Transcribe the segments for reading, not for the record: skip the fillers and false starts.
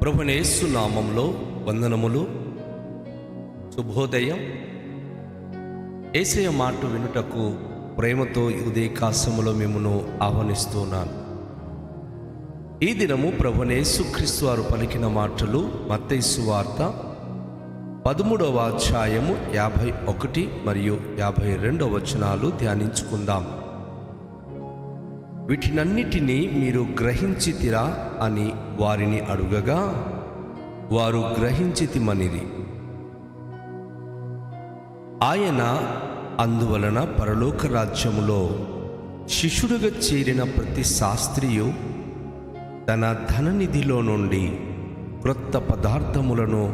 ప్రభువైన యేసు నామములో వందనములు. శుభోదయం. యేసయ్య మాట వినుటకు ప్రేమతో ఉదయకాశములో మిమ్మును ఆహ్వానిస్తున్నాను. ఈ దినము ప్రభువైన యేసుక్రీస్తు వారు పలికిన మాటలు మత్తయి సువార్త 13వ అధ్యాయము 51 మరియు 52 వచనాలు ధ్యానించుకుందాం. వీటినన్నిటినీ మీరు గ్రహించితిరా అని వారిని అడుగగా వారు గ్రహించితిమనిరి. ఆయన అందువలన పరలోక రాజ్యములో శిష్యుడుగా చేరిన ప్రతి శాస్త్రియు తన ధననిధిలో నుండి క్రొత్త పదార్థములను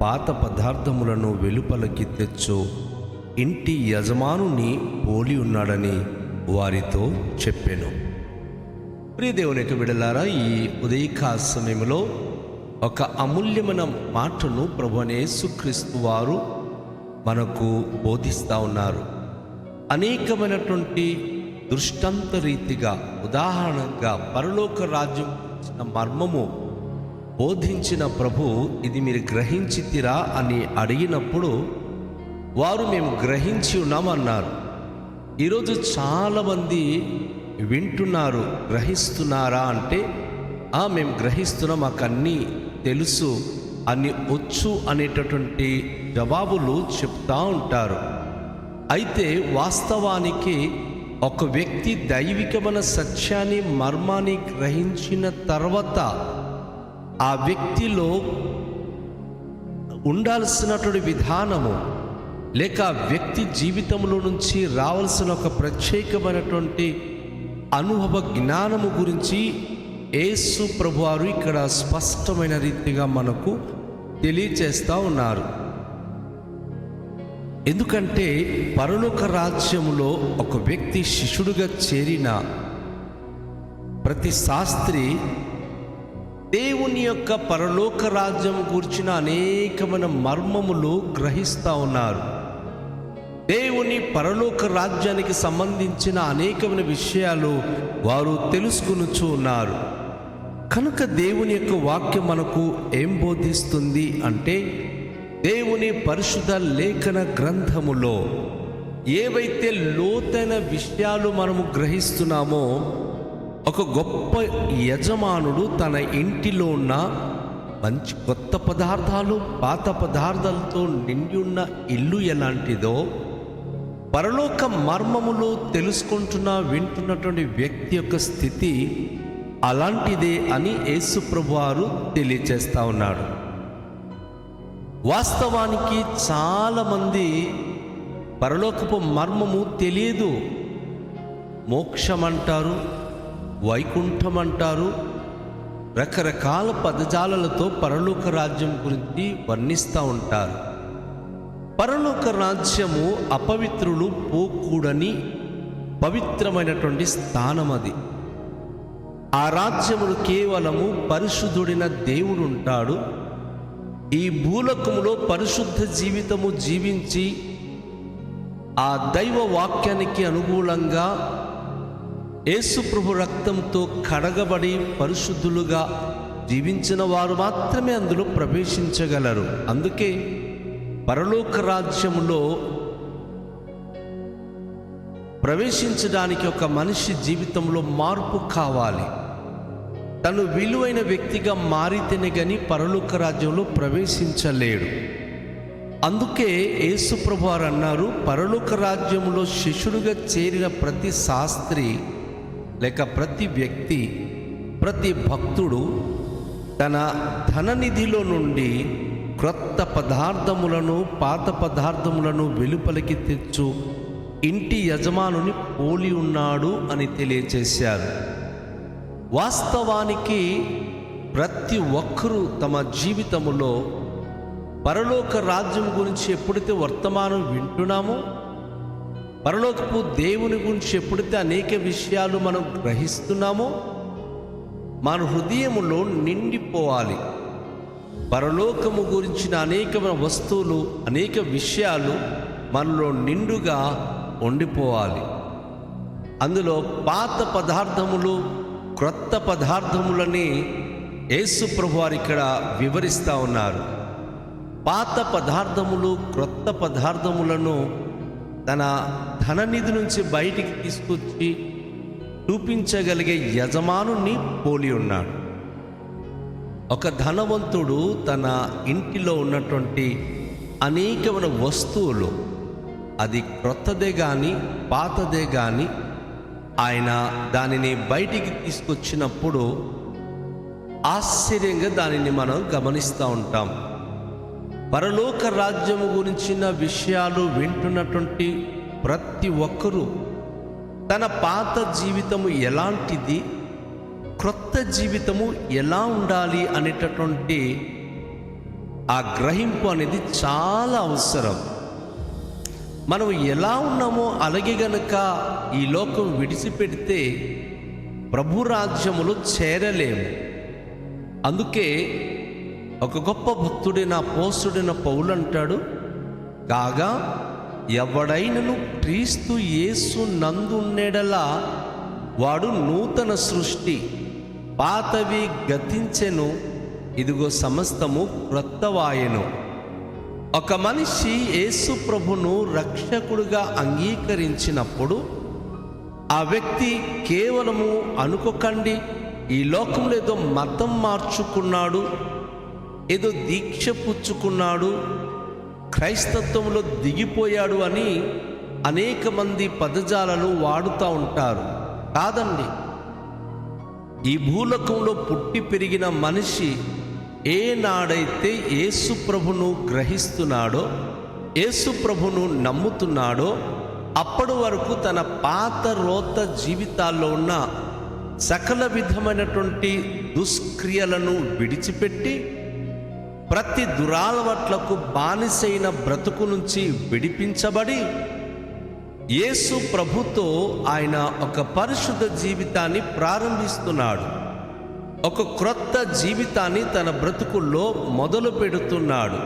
పాత పదార్థములను వెలుపలకి తెచ్చు ఇంటి యజమానుని పోలి ఉన్నాడని వారితో చెప్పెను. ప్రియ దేవుని యొక్క బిడ్డలారా, ఈ ఉదయకాల సమయంలో ఒక అమూల్యమైన మాటను ప్రభువైన యేసుక్రీస్తు వారు మనకు బోధిస్తూ ఉన్నారు. అనేకమైనటువంటి దృష్టాంత రీతిగా ఉదాహరణగా పరలోక రాజ్యం మర్మము బోధించిన ప్రభు ఇది మీరు గ్రహించితిరా అని అడిగినప్పుడు వారు మేము గ్రహించి ఉన్నామన్నారు. ఈరోజు చాలామంది వింటున్నారు, గ్రహిస్తున్నారా అంటే మేము గ్రహిస్తున్నాం, మాకు అన్నీ తెలుసు, అన్నీ వచ్చు అనేటటువంటి జవాబులు చెప్తా ఉంటారు. అయితే వాస్తవానికి ఒక వ్యక్తి దైవికమైన సత్యాన్ని మర్మాన్ని గ్రహించిన తర్వాత ఆ వ్యక్తిలో ఉండాల్సినటువంటి విధానము లేక వ్యక్తి జీవితంలో నుంచి రావాల్సిన ఒక ప్రత్యేకమైనటువంటి అనుభవ జ్ఞానము గురించి యేసు ప్రభువారు ఇక్కడ స్పష్టమైన రీతిగా మనకు తెలియచేస్తూ ఉన్నారు. ఎందుకంటే పరలోక రాజ్యములో ఒక వ్యక్తి శిష్యుడుగా చేరిన ప్రతి శాస్త్రి దేవుని యొక్క పరలోక రాజ్యం గురించిన అనేకమైన మర్మములు గ్రహిస్తూ ఉన్నారు. దేవుని పరలోక రాజ్యానికి సంబంధించిన అనేకమైన విషయాలు వారు తెలుసుకొనుచూ ఉన్నారు. కనుక దేవుని యొక్క వాక్యం మనకు ఏం బోధిస్తుంది అంటే, దేవుని పరిశుద్ధ లేఖన గ్రంథములో ఏవైతే లోతైన విషయాలు మనము గ్రహిస్తున్నామో, ఒక గొప్ప యజమానుడు తన ఇంటిలో ఉన్న మంచి కొత్త పదార్థాలు పాత పదార్థాలతో నిండి ఉన్న ఇల్లు ఎలాంటిదో, పరలోక మర్మములు తెలుసుకుంటున్న వింటున్నటువంటి వ్యక్తి యొక్క స్థితి అలాంటిదే అని యేసు ప్రభువారు తెలియచేస్తా ఉన్నాడు. వాస్తవానికి చాలామంది పరలోకపు మర్మము తెలియదు. మోక్షం అంటారు, వైకుంఠం అంటారు, రకరకాల పదజాలలతో పరలోక రాజ్యం గురించి వర్ణిస్తూ ఉంటారు. పరలోక రాజ్యము అపవిత్రులు పోకూడని పవిత్రమైనటువంటి స్థానం అది. ఆ రాజ్యములు కేవలము పరిశుద్ధుడైన దేవుడు ఉంటాడు. ఈ భూలోకములో పరిశుద్ధ జీవితము జీవించి ఆ దైవ వాక్యానికి అనుకూలంగా యేసు ప్రభు రక్తంతో కడగబడి పరిశుద్ధులుగా జీవించిన వారు మాత్రమే అందులో ప్రవేశించగలరు. అందుకే పరలోక రాజ్యములో ప్రవేశించడానికి ఒక మనిషి జీవితంలో మార్పు కావాలి. తను విలువైన వ్యక్తిగా మారితేనే కానీ పరలోక రాజ్యంలో ప్రవేశించలేడు. అందుకే యేసు ప్రభువారు అన్నారు, పరలోక రాజ్యములో శిష్యుడిగా చేరిన ప్రతి శాస్త్రి లేక ప్రతి వ్యక్తి, ప్రతి భక్తుడు తన ధననిధిలో నుండి క్రొత్త పదార్థములను పాత పదార్థములను వెలుపలికి తెచ్చు ఇంటి యజమానుని పోలి ఉన్నాడు అని తెలియచేశారు. వాస్తవానికి ప్రతి ఒక్కరూ తమ జీవితములో పరలోక రాజ్యం గురించి ఎప్పుడైతే వర్తమానం వింటున్నామో, పరలోకపు దేవుని గురించి ఎప్పుడైతే అనేక విషయాలు మనం గ్రహిస్తున్నామో, మన హృదయములో నిండిపోవాలి. పరలోకము గురించిన అనేకమైన వస్తువులు, అనేక విషయాలు మనలో నిండుగా ఉండిపోవాలి. అందులో పాత పదార్థములు క్రొత్త పదార్థములని యేసు ప్రభువారు ఇక్కడ వివరిస్తూ ఉన్నారు. పాత పదార్థములు క్రొత్త పదార్థములను తన ధననిధి నుంచి బయటికి తీసుకొచ్చి చూపించగలిగే యజమానుని పోలి ఉన్నాడు. ఒక ధనవంతుడు తన ఇంటిలో ఉన్నటువంటి అనేకమైన వస్తువులు, అది క్రొత్తదే కానీ పాతదే కానీ, ఆయన దానిని బయటికి తీసుకొచ్చినప్పుడు ఆశ్చర్యంగా దానిని మనం గమనిస్తూ ఉంటాం. పరలోక రాజ్యము గురించిన విషయాలు వింటున్నటువంటి ప్రతి ఒక్కరూ తన పాత జీవితము ఎలాంటిది, క్రొత్త జీవితము ఎలా ఉండాలి అనేటటువంటి ఆ గ్రహింపు అనేది చాలా అవసరం. మనం ఎలా ఉన్నామో అలాగే గనక ఈ లోకం విడిచిపెడితే ప్రభు రాజ్యములో చేరలేము. అందుకే ఒక గొప్ప భక్తుడైన అపోస్తలుడైన పౌలు అంటాడు, కాగా ఎవడైనను క్రీస్తు యేసు నందుండెడలా వాడు నూతన సృష్టి, పాతవి గతించెను, ఇదిగో సమస్తము క్రొత్తవాయెను. ఒక మనిషి యేసు ప్రభును రక్షకుడుగా అంగీకరించినప్పుడు ఆ వ్యక్తి కేవలము అనుకోకండి ఈ లోకంలో ఏదో మతం మార్చుకున్నాడు, ఏదో దీక్ష పుచ్చుకున్నాడు, క్రైస్తత్వంలో దిగిపోయాడు అని అనేక మంది పదజాలను వాడుతూ ఉంటారు. కాదండి, ఈ భూలోకంలో పుట్టి పెరిగిన మనిషి ఏనాడైతే యేసు ప్రభును గ్రహిస్తున్నాడో, యేసు ప్రభును నమ్ముతున్నాడో అప్పటి వరకు తన పాత రోత జీవితాల్లో ఉన్న సకల విధమైనటువంటి దుష్క్రియలను విడిచిపెట్టి ప్రతి దురాలవాట్లకు బానిసైన బ్రతుకు నుంచి విడిపించబడి యేసు ప్రభుతో ఆయన ఒక పరిశుద్ధ జీవితాన్ని ప్రారంభిస్తున్నాడు. ఒక క్రొత్త జీవితాన్ని తన బ్రతుకుల్లో మొదలు పెడుతున్నాడు.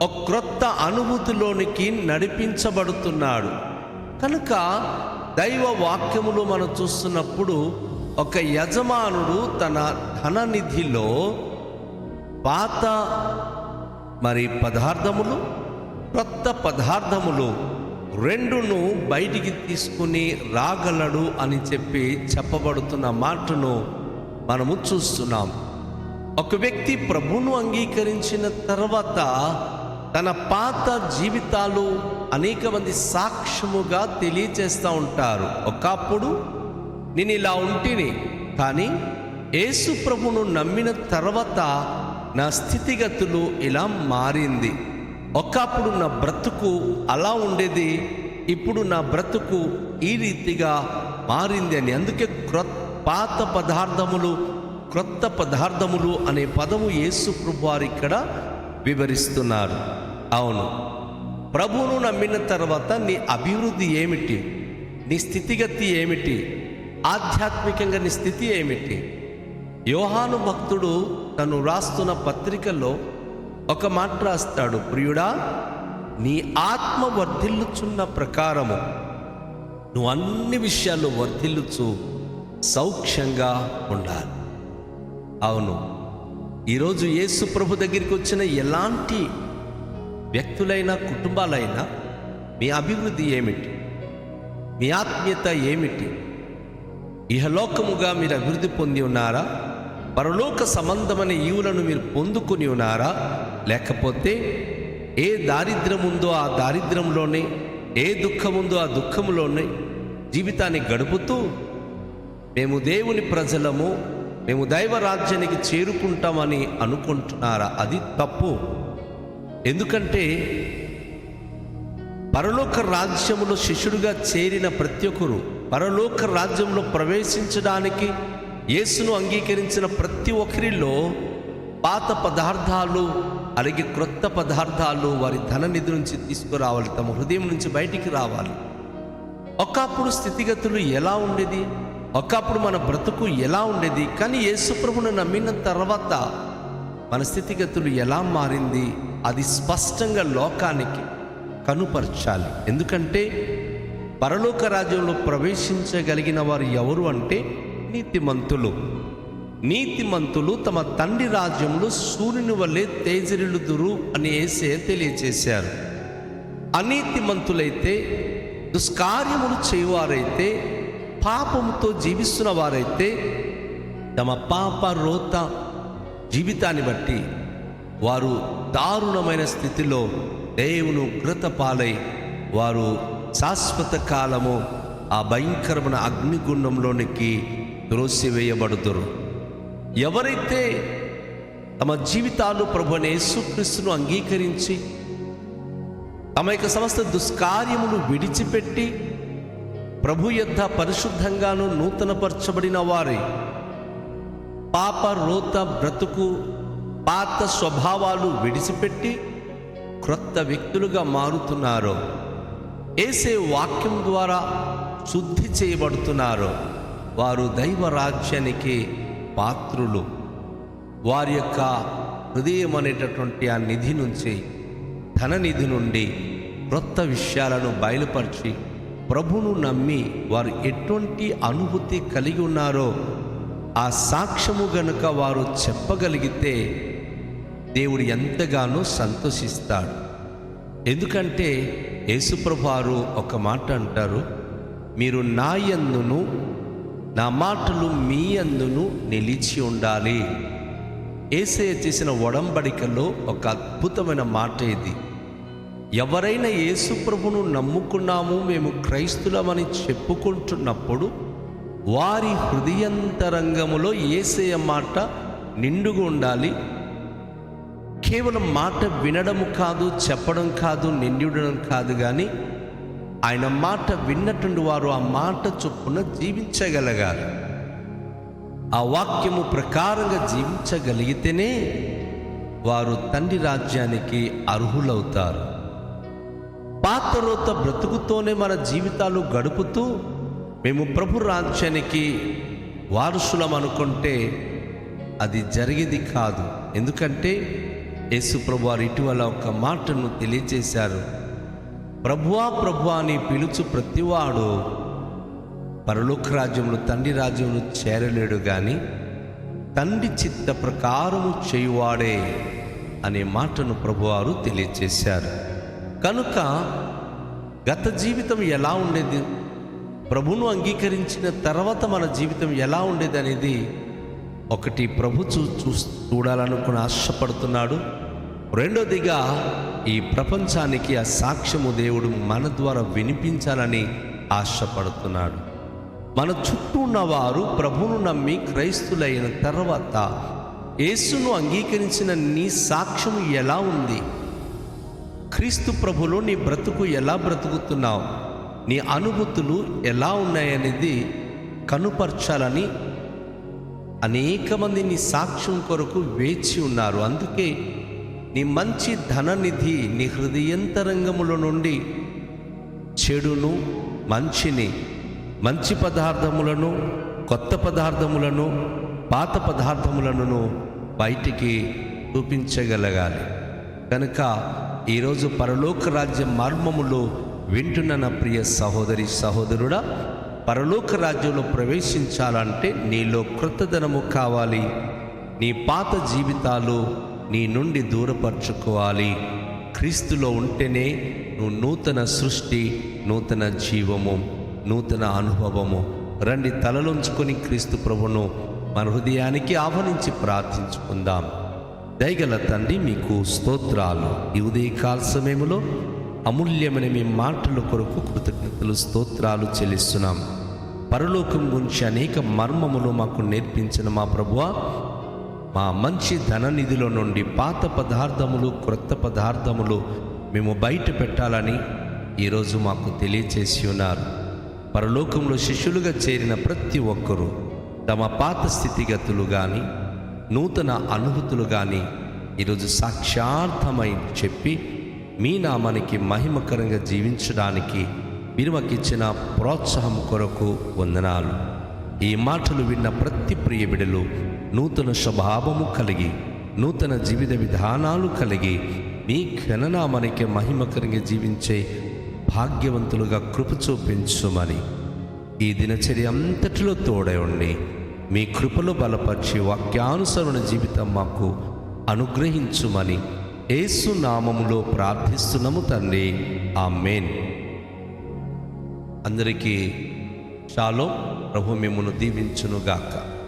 ఒక క్రొత్త అనుభూతిలోనికి నడిపించబడుతున్నాడు. కనుక దైవ వాక్యములో మనం చూస్తున్నప్పుడు ఒక యజమానుడు తన ధననిధిలో పాత పదార్థములు క్రొత్త పదార్థములు రెండును బయటికి తీసుకుని రాగలడు అని చెప్పబడుతున్న మాటను మనము చూస్తున్నాం. ఒక వ్యక్తి ప్రభువును అంగీకరించిన తర్వాత తన పాత జీవితాలు అనేక మంది సాక్ష్యముగా తెలియచేస్తూ ఉంటారు. ఒకప్పుడు నేను ఇలా ఉంటిని, కానీ యేసు ప్రభువును నమ్మిన తర్వాత నా స్థితిగతులు ఇలా మారింది. ఒకప్పుడు నా బ్రతుకు అలా ఉండేది, ఇప్పుడు నా బ్రతుకు ఈ రీతిగా మారింది అని. అందుకే పాత పదార్థములు క్రొత్త పదార్థములు అనే పదము యేసు ప్రభు వారు ఇక్కడ వివరిస్తున్నారు. అవును, ప్రభువును నమ్మిన తర్వాత నీ అభివృద్ధి ఏమిటి, నీ స్థితిగతి ఏమిటి, ఆధ్యాత్మికంగా నీ స్థితి ఏమిటి? యోహాను భక్తుడు తను రాస్తున్న పత్రికలో ఒక మాట రాస్తాడు, ప్రియుడా, నీ ఆత్మ వర్ధిల్లుచున్న ప్రకారము నువ్వు అన్ని విషయాల్లో వర్ధిల్లుచు సౌఖ్యంగా ఉండాలి. అవును, ఈరోజు యేసు ప్రభు దగ్గరికి వచ్చిన ఎలాంటి వ్యక్తులైనా కుటుంబాలైనా మీ అభివృద్ధి ఏమిటి, మీ ఆత్మీయత ఏమిటి? ఇహలోకముగా మీరు అభివృద్ధి పొంది ఉన్నారా? పరలోక సంబంధమైన ఈవులను మీరు పొందుకొని ఉన్నారా? లేకపోతే ఏ దారిద్ర్యం ఉందో ఆ దారిద్ర్యంలోనే, ఏ దుఃఖం ఉందో ఆ దుఃఖంలోనే జీవితాన్ని గడుపుతూ మేము దేవుని ప్రజలము, మేము దైవ రాజ్యానికి చేరుకుంటామని అనుకుంటున్నారా? అది తప్పు. ఎందుకంటే పరలోక రాజ్యములో శిష్యుడిగా చేరిన ప్రతి ఒక్కరు, పరలోక రాజ్యంలో ప్రవేశించడానికి యేసును అంగీకరించిన ప్రతి ఒక్కరిలో పాత పదార్థాలు అలాగే క్రొత్త పదార్థాలు వారి ధననిధి నుంచి తీసుకురావాలి, తమ హృదయం నుంచి బయటికి రావాలి. ఒకప్పుడు స్థితిగతులు ఎలా ఉండేది, ఒకప్పుడు మన బ్రతుకు ఎలా ఉండేది, కానీ యేసు ప్రభువును నమ్మిన తర్వాత మన స్థితిగతులు ఎలా మారింది, అది స్పష్టంగా లోకానికి కనుపరచాలి. ఎందుకంటే పరలోక రాజ్యంలో ప్రవేశించగలిగిన వారు ఎవరు అంటే నీతిమంతులు. నీతిమంతులు తమ తండ్రి రాజ్యంలో సూర్యుని వల్లే తేజరిల్లుదురు అని యేసయ్య తెలియచేశారు. అనీతిమంతులైతే, దుష్కార్యములు చేయువారైతే, పాపముతో జీవిస్తున్న వారైతే తమ పాప రోత జీవితాన్ని బట్టి వారు దారుణమైన స్థితిలో దేవుని ఉగ్రత పాలై వారు శాశ్వత కాలము ఆ భయంకరమైన అగ్నిగుండంలోనికి త్రోసివేయబడుదురు. ఎవరైతే తమ జీవితాలు ప్రభువైన యేసుక్రీస్తును అంగీకరించి తమ యొక్క సమస్త దుష్కార్యములు విడిచిపెట్టి ప్రభు యొద్ద పరిశుద్ధంగాను నూతనపరచబడిన వారే, పాప రోత బ్రతుకు పాత స్వభావాలు విడిచిపెట్టి క్రొత్త వ్యక్తులుగా మారుతున్నారో, యేసే వాక్యం ద్వారా శుద్ధి చేయబడుతున్నారో వారు దైవ రాజ్యానికి పాత్రులు. వారి యొక్క హృదయం అనేటటువంటి ఆ నిధి నుంచి, ధన నిధి నుండి క్రొత్త విషయాలను బయలుపరిచి ప్రభువును నమ్మి వారు ఎటువంటి అనుభూతి కలిగి ఉన్నారో ఆ సాక్ష్యము గనుక వారు చెప్పగలిగితే దేవుడు ఎంతగానో సంతోషిస్తాడు. ఎందుకంటే యేసుప్రభు వారు ఒక మాట అంటారు, మీరు నా యందును నా మాటలు మీ యందును నిలిచి ఉండాలి. యేసయ్య చేసిన ఒడంబడికలో ఒక అద్భుతమైన మాట ఇది. ఎవరైనా యేసుప్రభును నమ్ముకున్నాము, మేము క్రైస్తులమని చెప్పుకుంటున్నప్పుడు వారి హృదయంతరంగములో యేసయ్య మాట నిండుగా ఉండాలి. కేవలం మాట వినడము కాదు, చెప్పడం కాదు, నిండి ఉండడం కాదు, కానీ ఆయన మాట విన్నటువంటి వారు ఆ మాట చొప్పున జీవించగలగాలి. ఆ వాక్యము ప్రకారంగా జీవించగలిగితేనే వారు తండ్రి రాజ్యానికి అర్హులవుతారు. పాత రోత బ్రతుకుతోనే మన జీవితాలు గడుపుతూ మేము ప్రభు రాజ్యానికి వారసులం అనుకుంటే అది జరిగేది కాదు. ఎందుకంటే యేసు ప్రభు వారు ఇటీవల ఒక మాటను తెలియజేశారు. ప్రభువా ప్రభువా అని పిలుచు ప్రతివాడు పరలోక రాజ్యంలో తండ్రి రాజ్యంలో చేరలేడు, కానీ తండ్రి చిత్త ప్రకారము చేయువాడే అనే మాటను ప్రభువారు తెలియజేశారు. కనుక గత జీవితం ఎలా ఉండేది, ప్రభువును అంగీకరించిన తర్వాత మన జీవితం ఎలా ఉండేది అనేది ఒకటి ప్రభు చూడాలనుకుని ఆశపడుతున్నాడు. రెండోదిగా ఈ ప్రపంచానికి ఆ సాక్ష్యము దేవుడు మన ద్వారా వినిపించాలని ఆశపడుతున్నాడు. మన చుట్టూ ఉన్నవారు ప్రభువును నమ్మి క్రైస్తులైన తర్వాత యేసును అంగీకరించిన నీ సాక్ష్యము ఎలా ఉంది, క్రీస్తు ప్రభులో నీ బ్రతుకు ఎలా బ్రతుకుతున్నావు, నీ అనుభూతులు ఎలా ఉన్నాయనేది కనుపరచాలని అనేక మంది నీ సాక్ష్యం కొరకు వేచి ఉన్నారు. అందుకే నీ మంచి ధననిధి నీ హృదయంతరంగములో నుండి చెడును మంచిని, మంచి పదార్థములను, కొత్త పదార్థములను, పాత పదార్థములను బయటికి చూపించగలగాలి. కనుక ఈరోజు పరలోక రాజ్య మర్మములో వింటున్న నా ప్రియ సహోదరి సహోదరుడా, పరలోక రాజ్యంలో ప్రవేశించాలంటే నీలో కృతధనము కావాలి. నీ పాత జీవితాలు నీ నుండి దూరపరచుకోవాలి. క్రీస్తులో ఉంటేనే నువ్వు నూతన సృష్టి, నూతన జీవము, నూతన అనుభవము. రండి తలలోంచుకొని క్రీస్తు ప్రభును మన హృదయానికి ఆహ్వానించి ప్రార్థించుకుందాం. దయగల తండ్రి, మీకు స్తోత్రాలు. ఈ ఉదయకాల సమయంలో అమూల్యమైన మీ మాటల కొరకు కృతజ్ఞతలు స్తోత్రాలు చెల్లిస్తున్నాం. పరలోకం గురించి అనేక మర్మములు మాకు నేర్పించిన మా ప్రభువా, మా మంచి ధననిధిలో నుండి పాత పదార్థములు, క్రొత్త పదార్థములు మేము బయట పెట్టాలని ఈరోజు మాకు తెలియచేసి ఉన్నారు. పరలోకంలో శిష్యులుగా చేరిన ప్రతి ఒక్కరూ తమ పాత స్థితిగతులు కానీ, నూతన అనుభూతులు కానీ ఈరోజు సాక్షార్థమై చెప్పి మీ నామానికి మహిమకరంగా జీవించడానికి మీరు మాకు ఇచ్చిన ప్రోత్సాహం కొరకు వందనాలు. ఈ మాటలు విన్న ప్రతి ప్రియ బిడ్డలు నూతన స్వభావము కలిగి, నూతన జీవిత విధానాలు కలిగి మీ ఘననామానికి మహిమకరంగా జీవించే భాగ్యవంతులుగా కృప చూపించుమని ఈ దినచర్య అంతటిలో తోడై ఉండి మీ కృపలో బలపరిచి వాక్యానుసరణ జీవితం మాకు అనుగ్రహించుమని యేసు నామములో ప్రార్థిస్తున్నాము తండ్రి, ఆమేన్. అందరికీ షాలోమ్. ప్రభు మిమ్మును దీవించునుగాక.